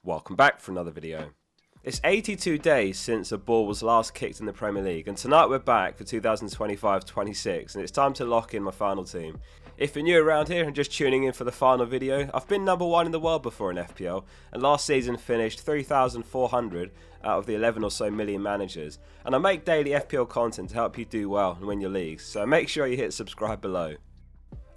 Welcome back for another video. It's 82 days since a ball was last kicked in the Premier League, and tonight we're back for 2025-26 and it's time to lock in my final team. If you're new around here and just tuning in for the final video, I've been number 1 in the world before in FPL and last season finished 3,400 out of the 11 or so million managers, and I make daily FPL content to help you do well and win your leagues, so make sure you hit subscribe below.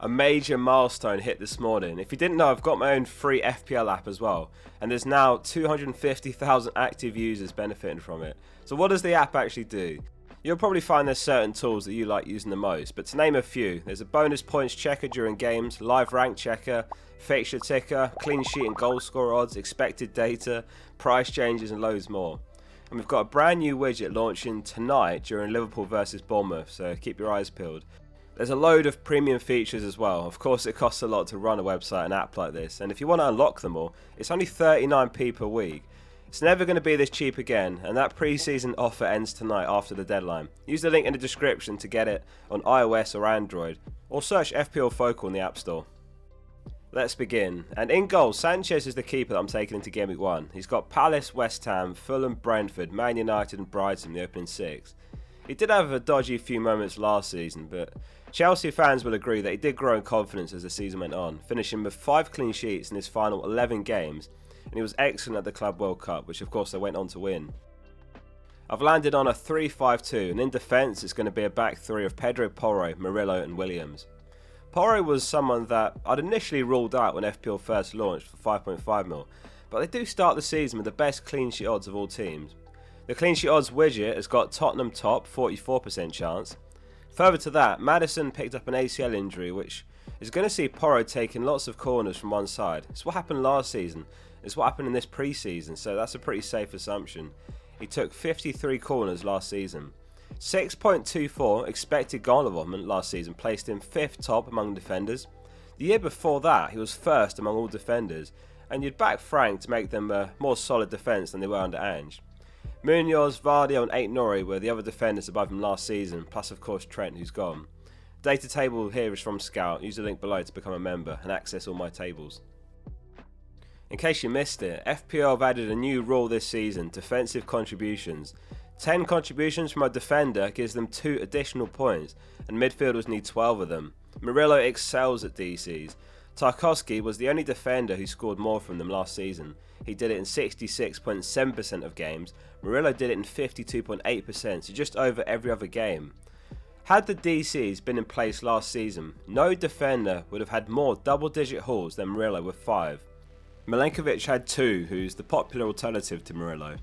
A major milestone hit this morning. If you didn't know, I've got my own free FPL app as well, and there's now 250,000 active users benefiting from it. So what does the app actually do? You'll probably find there's certain tools that you like using the most, but to name a few, there's a bonus points checker during games, live rank checker, fixture ticker, clean sheet and goal score odds, expected data, price changes and loads more. And we've got a brand new widget launching tonight during Liverpool versus Bournemouth, so keep your eyes peeled. There's a load of premium features as well. Of course it costs a lot to run a website and app like this, and if you want to unlock them all, it's only 39p per week. It's never going to be this cheap again, and that pre-season offer ends tonight after the deadline. Use the link in the description to get it on iOS or Android, or search FPL Focal in the App Store. Let's begin. And in goal, Sanchez is the keeper that I'm taking into Gameweek 1. He's got Palace, West Ham, Fulham, Brentford, Man United and Brighton in the opening 6. He did have a dodgy few moments last season, but Chelsea fans will agree that he did grow in confidence as the season went on, finishing with 5 clean sheets in his final 11 games, and he was excellent at the Club World Cup, which of course they went on to win. I've landed on a 3-5-2, and in defence it's going to be a back three of Pedro Porro, Murillo and Williams. Porro was someone that I'd initially ruled out when FPL first launched for 5.5 mil, but they do start the season with the best clean sheet odds of all teams. The clean sheet odds widget has got Tottenham top, 44% chance. Further to that, Maddison picked up an ACL injury, which is going to see Porro taking lots of corners from one side. It's what happened last season. It's what happened in this pre-season, so that's a pretty safe assumption. He took 53 corners last season. 6.24 expected goal involvement last season placed him 5th top among defenders. The year before that, he was 1st among all defenders, and you'd back Frank to make them a more solid defence than they were under Ange. Munoz, Vardy and Ait-Nouri were the other defenders above him last season, plus of course Trent, who's gone. Data table here is from Scout. Use the link below to become a member and access all my tables. In case you missed it, FPL have added a new rule this season, defensive contributions. 10 contributions from a defender gives them 2 additional points, and midfielders need 12 of them. Murillo excels at DCs. Tarkowski was the only defender who scored more from them last season. He did it in 66.7% of games. Murillo did it in 52.8%, so just over every other game. Had the DCs been in place last season, no defender would have had more double-digit hauls than Murillo with 5. Milenkovic had 2, who's the popular alternative to Murillo.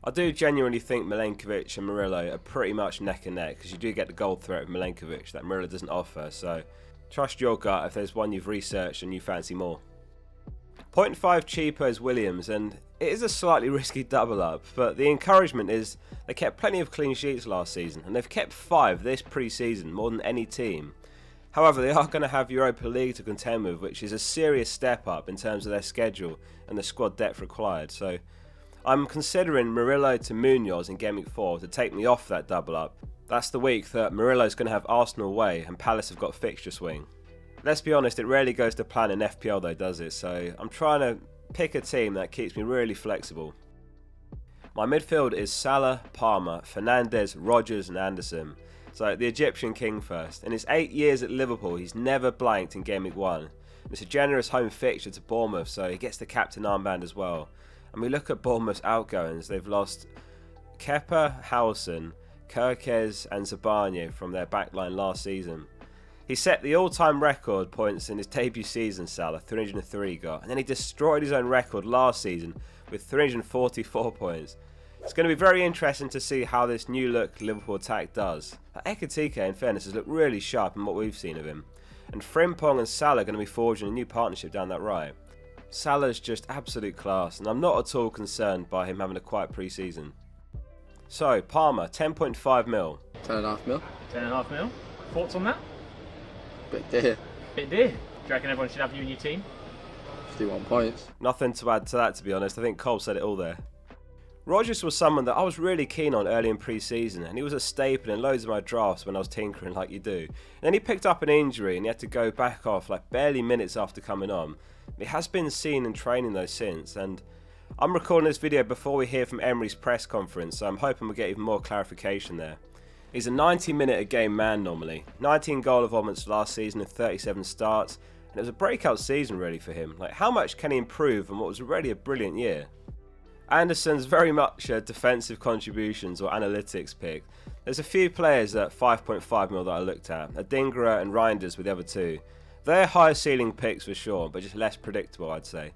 I do genuinely think Milenkovic and Murillo are pretty much neck and neck, because you do get the goal threat of Milenkovic that Murillo doesn't offer, so trust your gut if there's one you've researched and you fancy more. 0.5 cheaper is Williams, and it is a slightly risky double up, but the encouragement is they kept plenty of clean sheets last season, and they've kept 5 this pre-season, more than any team. However, they are going to have Europa League to contend with, which is a serious step up in terms of their schedule and the squad depth required, so I'm considering Murillo to Munoz in Gameweek 4 to take me off that double up. That's the week that Murillo's going to have Arsenal away and Palace have got fixture swing. Let's be honest, it rarely goes to plan in FPL though, does it? So I'm trying to pick a team that keeps me really flexible. My midfield is Salah, Palmer, Fernandes, Rodgers and Anderson. So the Egyptian king first. In his 8 years at Liverpool, he's never blanked in Gameweek 1. It's a generous home fixture to Bournemouth, so he gets the captain armband as well. And we look at Bournemouth's outgoings, they've lost Kepa, Howson, Kirkez and Zabanye from their backline last season. He set the all-time record points in his debut season, Salah, 303 got, and then he destroyed his own record last season with 344 points. It's going to be very interesting to see how this new look Liverpool attack does. Ekitike, in fairness, has looked really sharp in what we've seen of him, and Frimpong and Salah are going to be forging a new partnership down that right. Salah's just absolute class, and I'm not at all concerned by him having a quiet pre-season. So, Palmer, 10.5 mil. 10.5 mil. 10.5 mil. Thoughts on that? Bit dear. Bit dear. Do you reckon everyone should have you in your team? 51 points. Nothing to add to that, to be honest. I think Cole said it all there. Rodgers was someone that I was really keen on early in pre-season, and he was a staple in loads of my drafts when I was tinkering like you do. And then he picked up an injury and he had to go back off like barely minutes after coming on. It has been seen in training though since, and I'm recording this video before we hear from Emery's press conference, so I'm hoping we'll get even more clarification there. He's a 90-minute-a-game man normally, 19 goal involvements last season and 37 starts, and it was a breakout season really for him. Like, how much can he improve on what was already a brilliant year? Anderson's very much a defensive contributions or analytics pick. There's a few players at 5.5 mil that I looked at. Adingra and Reinders were the other two. They're higher ceiling picks for sure, but just less predictable, I'd say.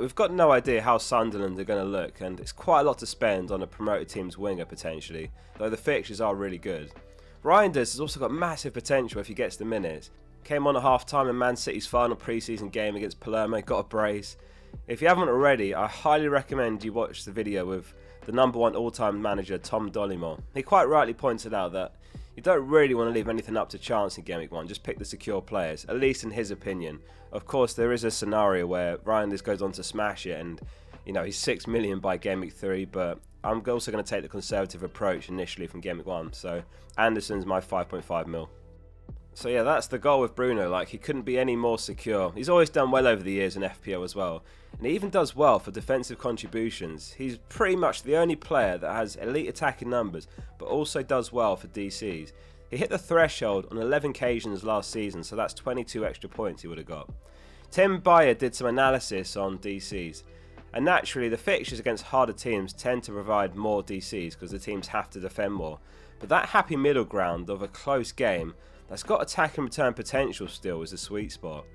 We've got no idea how Sunderland are going to look, and it's quite a lot to spend on a promoted team's winger potentially, though the fixtures are really good. Reinders has also got massive potential if he gets the minutes. Came on at half-time in Man City's final pre-season game against Palermo, got a brace. If you haven't already, I highly recommend you watch the video with the #1 all-time manager Tom Dolimore. He quite rightly pointed out that you don't really want to leave anything up to chance in Gameweek 1, just pick the secure players, at least in his opinion. Of course, there is a scenario where Reinders goes on to smash it and, he's 6 million by Gameweek 3, but I'm also going to take the conservative approach initially from Gameweek 1, so Anderson's my 5.5 mil. So yeah, that's the goal with Bruno. He couldn't be any more secure. He's always done well over the years in FPL as well, and he even does well for defensive contributions. He's pretty much the only player that has elite attacking numbers, but also does well for DCs. He hit the threshold on 11 occasions last season, so that's 22 extra points he would have got. Tim Bayer did some analysis on DCs, and naturally the fixtures against harder teams tend to provide more DCs because the teams have to defend more. But that happy middle ground of a close game that's got attack and return potential still is a sweet spot.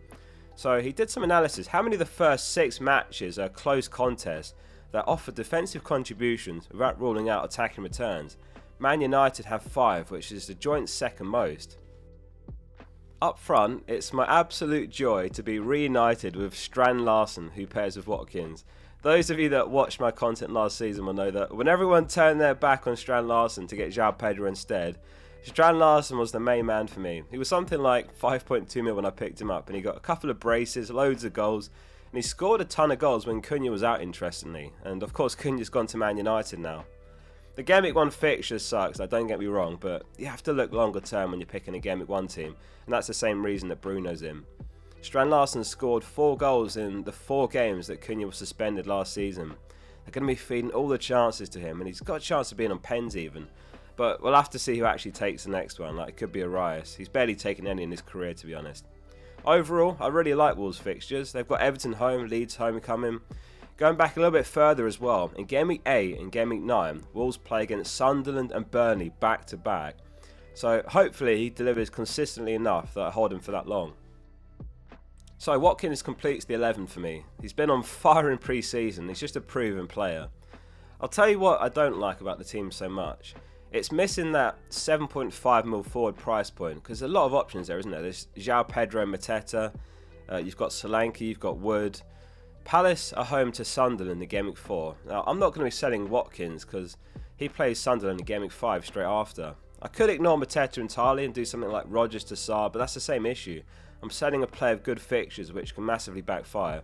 So he did some analysis. How many of the first 6 matches are close contests that offer defensive contributions without ruling out attacking returns? Man United have 5, which is the joint second most. Up front, it's my absolute joy to be reunited with Strand Larsen, who pairs with Watkins. Those of you that watched my content last season will know that when everyone turned their back on Strand Larsen to get João Pedro instead, Strand Larsen was the main man for me. He was something like 5.2 mil when I picked him up, and he got a couple of braces, loads of goals, and he scored a ton of goals when Cunha was out, interestingly. And of course, Cunha's gone to Man United now. The Gameweek 1 fixture sucks, don't get me wrong, but you have to look longer term when you're picking a Gameweek 1 team, and that's the same reason that Bruno's in. Strand Larsen scored 4 goals in the 4 games that Cunha was suspended last season. They're going to be feeding all the chances to him, and he's got a chance of being on pens even. But we'll have to see who actually takes the next one. It could be Arias. He's barely taken any in his career, to be honest. Overall, I really like Wolves' fixtures. They've got Everton home, Leeds homecoming. Going back a little bit further as well, in Gameweek 8 and Gameweek 9, Wolves play against Sunderland and Burnley back to back. So hopefully he delivers consistently enough that I hold him for that long. So Watkins completes the 11 for me. He's been on fire in pre-season. He's just a proven player. I'll tell you what I don't like about the team so much. It's missing that 7.5 mil forward price point, because there's a lot of options there, isn't there? There's João Pedro and Mateta, you've got Solanke, you've got Wood. Palace are home to Sunderland in Gameweek 4. Now, I'm not going to be selling Watkins because he plays Sunderland in Gameweek 5 straight after. I could ignore Mateta entirely and do something like Rodgers to Sarr, but that's the same issue. I'm selling a player of good fixtures which can massively backfire.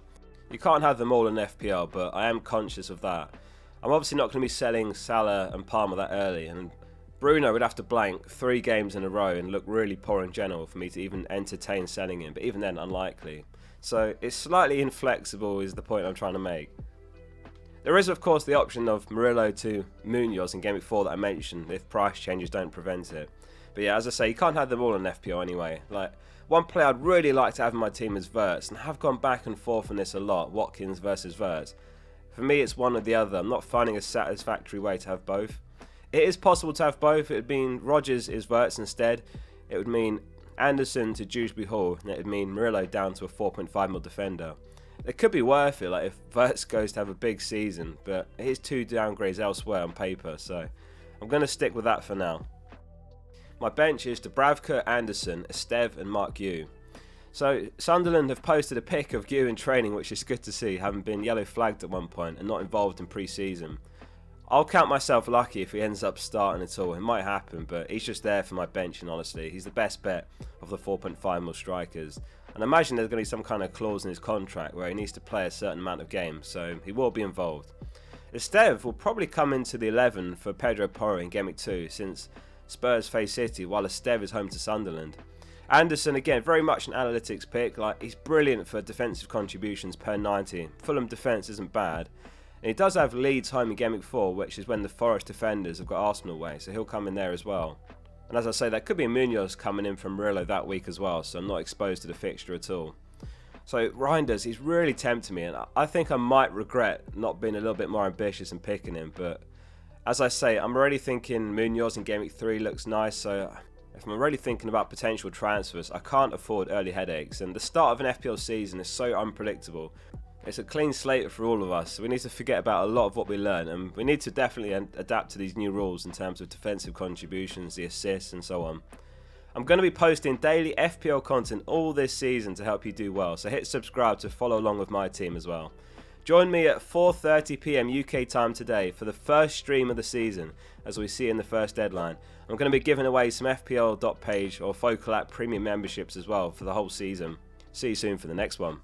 You can't have them all in FPL, but I am conscious of that. I'm obviously not going to be selling Salah and Palmer that early, and Bruno would have to blank 3 games in a row and look really poor in general for me to even entertain selling him, but even then unlikely. So it's slightly inflexible is the point I'm trying to make. There is of course the option of Murillo to Munoz in Gameweek 4 that I mentioned if price changes don't prevent it. But yeah, as I say, you can't have them all in FPL anyway. One player I'd really like to have in my team is Wirtz, and I have gone back and forth on this a lot, Watkins versus Wirtz. For me it's one or the other. I'm not finding a satisfactory way to have both. It is possible to have both. It would mean Rodgers is Wirtz instead. It would mean Anderson to Dewsbury Hall, and it would mean Murillo down to a 4.5 mil defender. It could be worth it if Wirtz goes to have a big season, but here's 2 downgrades elsewhere on paper, so I'm going to stick with that for now. My bench is Dubravka, Anderson, Esteve and Mark Yu. So Sunderland have posted a pic of Yu in training, which is good to see, having been yellow flagged at one point and not involved in pre-season. I'll count myself lucky if he ends up starting at all. It might happen, but he's just there for my bench, and honestly, he's the best bet of the 4.5 mil strikers. And I imagine there's going to be some kind of clause in his contract where he needs to play a certain amount of games, so he will be involved. Esteve will probably come into the 11 for Pedro Porro in Gameweek 2, since Spurs face City, while Esteve is home to Sunderland. Anderson, again, very much an analytics pick. He's brilliant for defensive contributions per 90. Fulham defence isn't bad. And he does have Leeds home in Gameweek 4, which is when the Forest defenders have got Arsenal away, so he'll come in there as well. And as I say, that could be Munoz coming in from Murillo that week as well, so I'm not exposed to the fixture at all. So Reinders, he's really tempted me, and I think I might regret not being a little bit more ambitious and picking him. But as I say, I'm already thinking Munoz in Gameweek 3 looks nice, so if I'm already thinking about potential transfers, I can't afford early headaches. And the start of an FPL season is so unpredictable. It's a clean slate for all of us, so we need to forget about a lot of what we learn, and we need to definitely adapt to these new rules in terms of defensive contributions, the assists and so on. I'm going to be posting daily FPL content all this season to help you do well, so hit subscribe to follow along with my team as well. Join me at 4:30 PM UK time today for the first stream of the season, as we see in the first deadline. I'm going to be giving away some FPL.page or Focal app premium memberships as well for the whole season. See you soon for the next one.